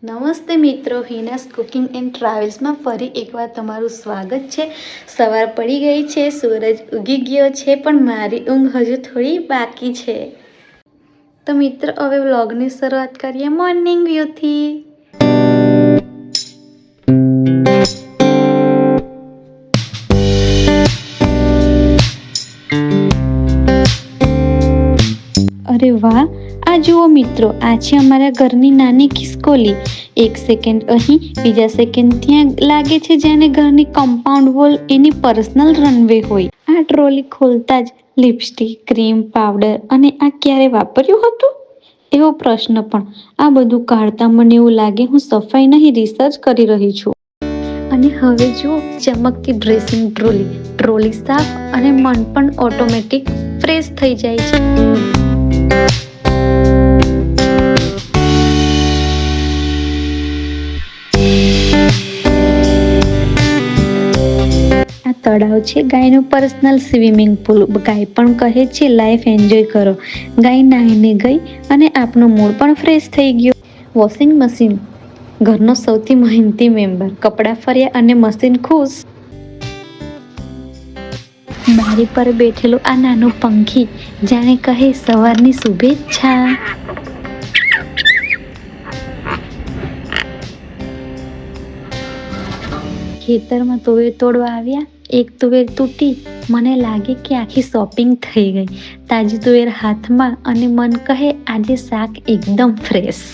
નમસ્તે મિત્રો, હિનાસ cooking and ટ્રાવેલ્સમાં ફરી એકવાર તમારું સ્વાગત છે। સવાર પડી ગઈ છે, સૂરજ ઉગી ગયો છે, પણ મારી ઊંઘ હજુ થોડી બાકી છે। તો મિત્રો, હવે વ્લોગની શરૂઆત કરીએ મોર્નિંગ વ્યૂથી। અરે વાહ, આ જુઓ મિત્રો, આ છે અમારા ઘરની નાની ખિસકોલી। એક સેકન્ડ અહીં, બીજા સેકન્ડ ત્યાં લાગે છે જાણે ઘરની કમ્પાઉન્ડ વોલ એની પર્સનલ રનવે હોય। આ ટ્રોલી ખોલતા જ લિપસ્ટિક, ક્રીમ, પાવડર અને આ ક્યારે વાપર્યું હતું એવો પ્રશ્ન, પણ આ બધું કાઢતા મને એવું લાગે હું સફાઈ નહીં રિસર્ચ કરી રહી છું। અને હવે જુઓ, ચમકતી ડ્રેસિંગ ટ્રોલી સાફ અને મન પણ ઓટોમેટિક ફ્રેશ થઈ જાય છે। તળાવ છે ગાયનું પર્સનલ સ્વિમિંગ પુલ। ગાય પણ કહે છે લાઈફ એન્જોય કરો। ગાય નાહીને ગઈ અને આપનો મૂડ પણ ફ્રેશ થઈ ગયો। વોશિંગ મશીન ઘરનો સૌથી મહેનતી મેમ્બર। કપડાં ફર્યા અને મશીન ખુશ। બારી પર બેઠેલું આ નાનું પંખી જાણે કહે સવારની શુભેચ્છા। ખેતરમાં તુવેર તોડવા આવ્યા, એક તુવેર તૂટી, મને લાગે કે આખી શોપિંગ થઈ ગઈ। તાજી તુવેર હાથમાં અને મન કહે આજે શાક એકદમ ફ્રેશ।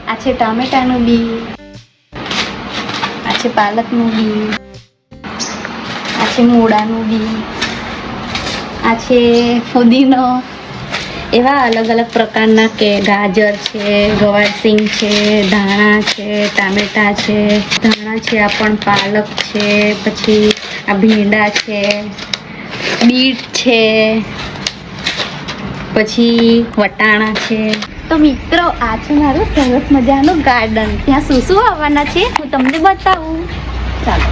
આ છે ટામેટાનું બી, આ છે પાલકનું બી, આ છે મૂળાનું બી, આ છે ફુદીનો। એવા અલગ અલગ પ્રકારના કે ગાજર છે, ગવારસિંગ છે, ધાણા છે, ટામેટા છે, ધાણા છે, આ પણ પાલક છે, પછી આ ભીંડા છે, બીટ છે, પછી વટાણા છે। તો મિત્રો, આ છે મારું સરસ મજાનું ગાર્ડન। ત્યાં શું શું આવવાના છે હું તમને બતાવું, ચાલો।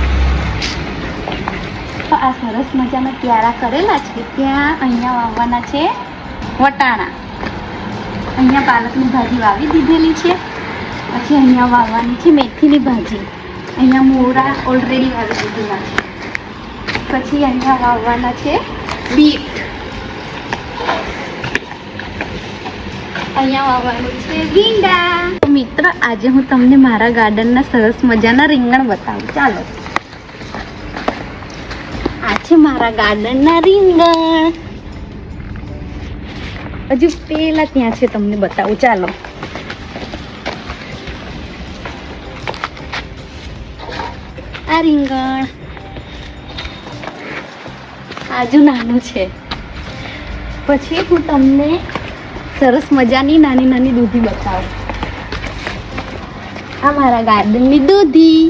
તો આ સરસ મજાના ક્યારા કરેલા છે, ત્યાં અહીંયા વાવવાના છે વટાણા। અહીંયા પાલકની ભાજી વાવી દીધેલી છે, પછી અહીંયા વાવવાની છે મેથીની ભાજી। અહીંયા મૂળા ઓલરેડી વાવી દીધેલા છે, પછી અહીંયા વાવવાના છે બીટ, અહીંયા વાવવાનું છે ભીંડા। તો મિત્રો, આજે હું તમને મારા ગાર્ડનના સરસ મજાના રીંગણ બતાવું, ચાલો। આ છે મારા ગાર્ડનના રીંગણ, હજુ પેલા ત્યાં છે, તમને બતાવું, ચાલો। આ રીંગણ આજુ નાનું છે। પછી હું તમને સરસ મજાની નાની નાની દૂધી બતાવું। આ મારા ગાર્ડનની દૂધી।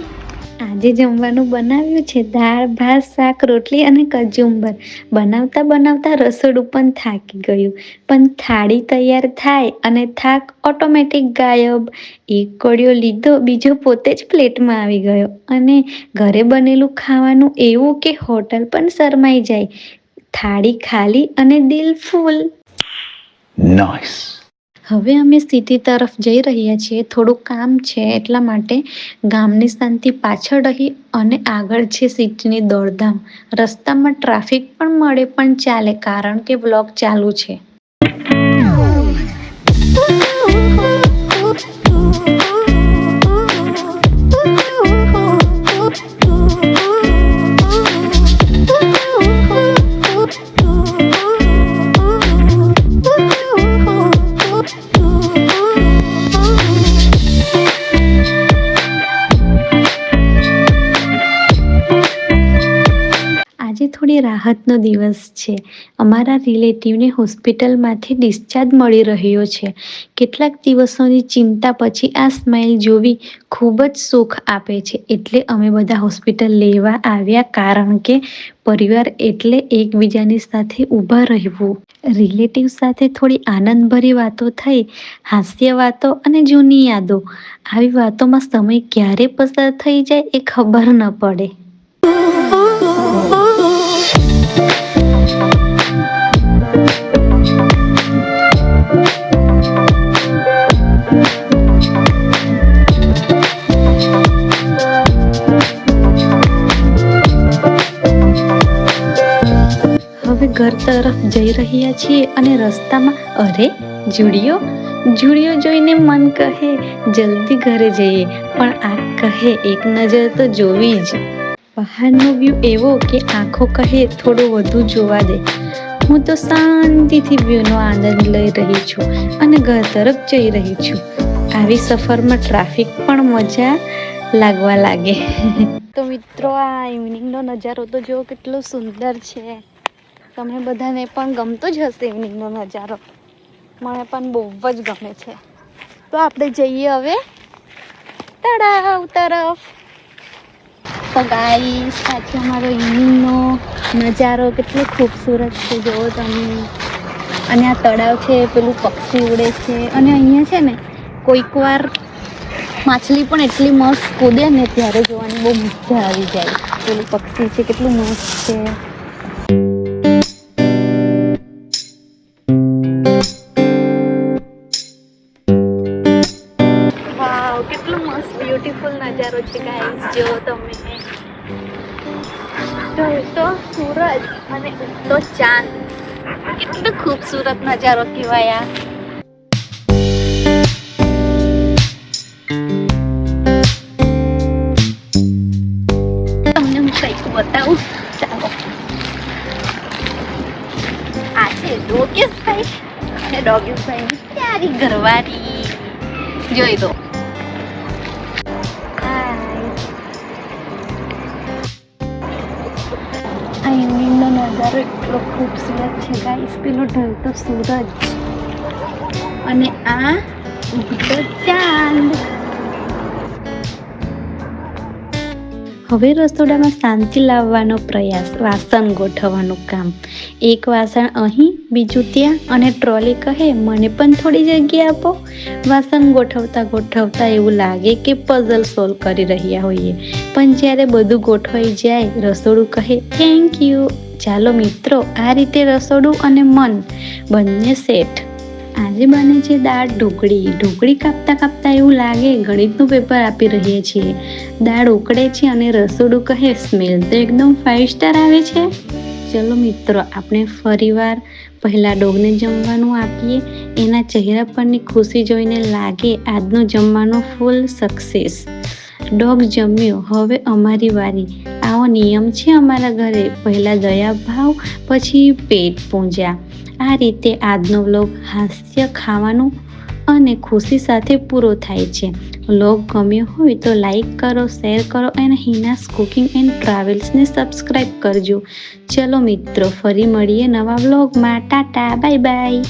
આજે જમવાનું બનાવ્યું છે દાળ, ભાત, શાક, રોટલી અને કચુંબર। બનાવતા બનાવતા રસોડું પણ થાકી ગયું, પણ થાળી તૈયાર થાય અને થાક ઓટોમેટિક ગાયબ। એક કોળિયો લીધો, બીજો પોતે જ પ્લેટમાં આવી ગયો। અને ઘરે બનેલું ખાવાનું એવું કે હોટલ પણ શરમાઈ જાય। થાળી ખાલી અને દિલ ફૂલ। નાઇસ। હવે અમે સિટી તરફ જઈ રહ્યા છીએ, થોડું કામ છે એટલા માટે। ગામની શાંતિ પાછળ રહી અને આગળ છે સિટીની દોડધામ। રસ્તામાં ટ્રાફિક પણ મળે પણ ચાલે, કારણ કે વ્લોગ ચાલુ છે। થોડી રાહતનો દિવસ છે. અમારા રિલેટિવને હોસ્પિટલમાંથી ડિસ્ચાર્જ મળી રહ્યો છે. કેટલાક દિવસોની ચિંતા પછી આ સ્માઇલ જોવી ખૂબ જ સુખ આપે છે. એટલે અમે બધા હોસ્પિટલ લેવા આવ્યા, કારણ કે પરિવાર એટલે એકબીજાની સાથે ઊભા રહેવું. રિલેટિવ સાથે થોડી આનંદભરી વાતો થઈ, હાસ્ય વાતો અને જૂની યાદો. આવી વાતોમાં સમય ક્યારે પસાર થઈ જાય એ ખબર ન પડે. હવે ઘર તરફ જઈ રહ્યા છીએ અને રસ્તામાં અરે જુડિયો જોઈને મન કહે જલ્દી ઘરે જઈએ, પણ આંખ કહે એક નજર તો જોવી જ. બહારનો વ્યૂ એવો કે આંખો કહે થોડું વધુ જોવા દે. હું તો શાંતિથી વ્યૂનો આનંદ લઈ રહી છું અને ઘર તરફ જઈ રહી છું. આવી સફરમાં ટ્રાફિક પણ મજા લાગવા લાગે. તો મિત્રો, આ ઇવનિંગનો નજારો તો જો કેટલો સુંદર છે. તમને બધાને પણ ગમતો જ હશે ઇવનિંગનો નજારો. મને પણ બહુ જ ગમે છે. તો આપણે જઈએ હવે તળાવ તરફ. તો ગાઈસ, આજે અમારો ઇવનિંગનો નજારો કેટલો ખૂબસૂરત છે, જુઓ તમે. અને આ તળાવ છે, પેલું પક્ષી ઉડે છે, અને અહીંયા છે ને કોઈક વાર માછલી પણ એટલી મસ્ત કૂદે ને ત્યારે જોવાની બહુ મજા આવી જાય. પેલું પક્ષી છે કેટલું મસ્ત છે. કેટલો મસ્ત બ્યુટીફુલ નજારો છે ગાઈસ, જો તમે. તો સૂરજ અને ઉગતો ચાંદ, કેટલો ખૂબસૂરત નજારો કહેવાય આ. તમને હું કંઈક બતાવું, ચાલો. આ છે ડોગેશભાઈ અને ડોગેશભાઈની પ્યારી ઘરવાળી, જોઈ દો. આ ઇવનિંગનો નજારો એટલો ખૂબસૂરત છે ગાઈસ. પેલો ઢળતો સૂરજ અને આ ઉગતો ચાંદ. હવે રસોડામાં શાંતિ લાવવાનો પ્રયાસ. વાસણ ગોઠવવાનું કામ. એક વાસણ અહીં, બીજું ત્યાં, અને ટ્રોલી કહે મને પણ થોડી જગ્યા આપો. વાસણ ગોઠવતા એવું લાગે કે પઝલ સોલ્વ કરી રહ્યા હોઈએ, પણ જ્યારે બધું ગોઠવાઈ જાય, રસોડું કહે થેન્ક યુ. ચાલો મિત્રો, આ રીતે રસોડું અને મન બંને સેટ. આજે બને છે દાળ ઢોકળી કાપતા એવું લાગે ગણિતનું પેપર આપી રહીએ છીએ. દાળ ઉકળે છે અને રસોડું કહે સ્મેલ તો એકદમ 5 સ્ટાર આવે છે. ચલો મિત્રો, આપણે ફરીવાર પહેલા ડોગને જમવાનું આપીએ. એના ચહેરા પરની ખુશી જોઈને લાગે આજનો જમવાનો ફૂલ સક્સેસ. ડોગ જમ્યો, હવે અમારી વારી. આવો નિયમ છે અમારા ઘરે. પહેલા દયા ભાવ, પછી પેટ પૂજા. આ રીતે આજનો વ્લોગ હાસ્ય, ખાવાનું અને ખુશી સાથે પૂરો થાય છે. વ્લોગ ગમ્યો હોય તો લાઈક કરો, શેર કરો અને હિનાસ કુકિંગ એન્ડ ટ્રાવેલ્સને સબસ્ક્રાઈબ કરજો. ચલો મિત્રો, ફરી મળીએ નવા વ્લોગમાં. Tata, bye bye.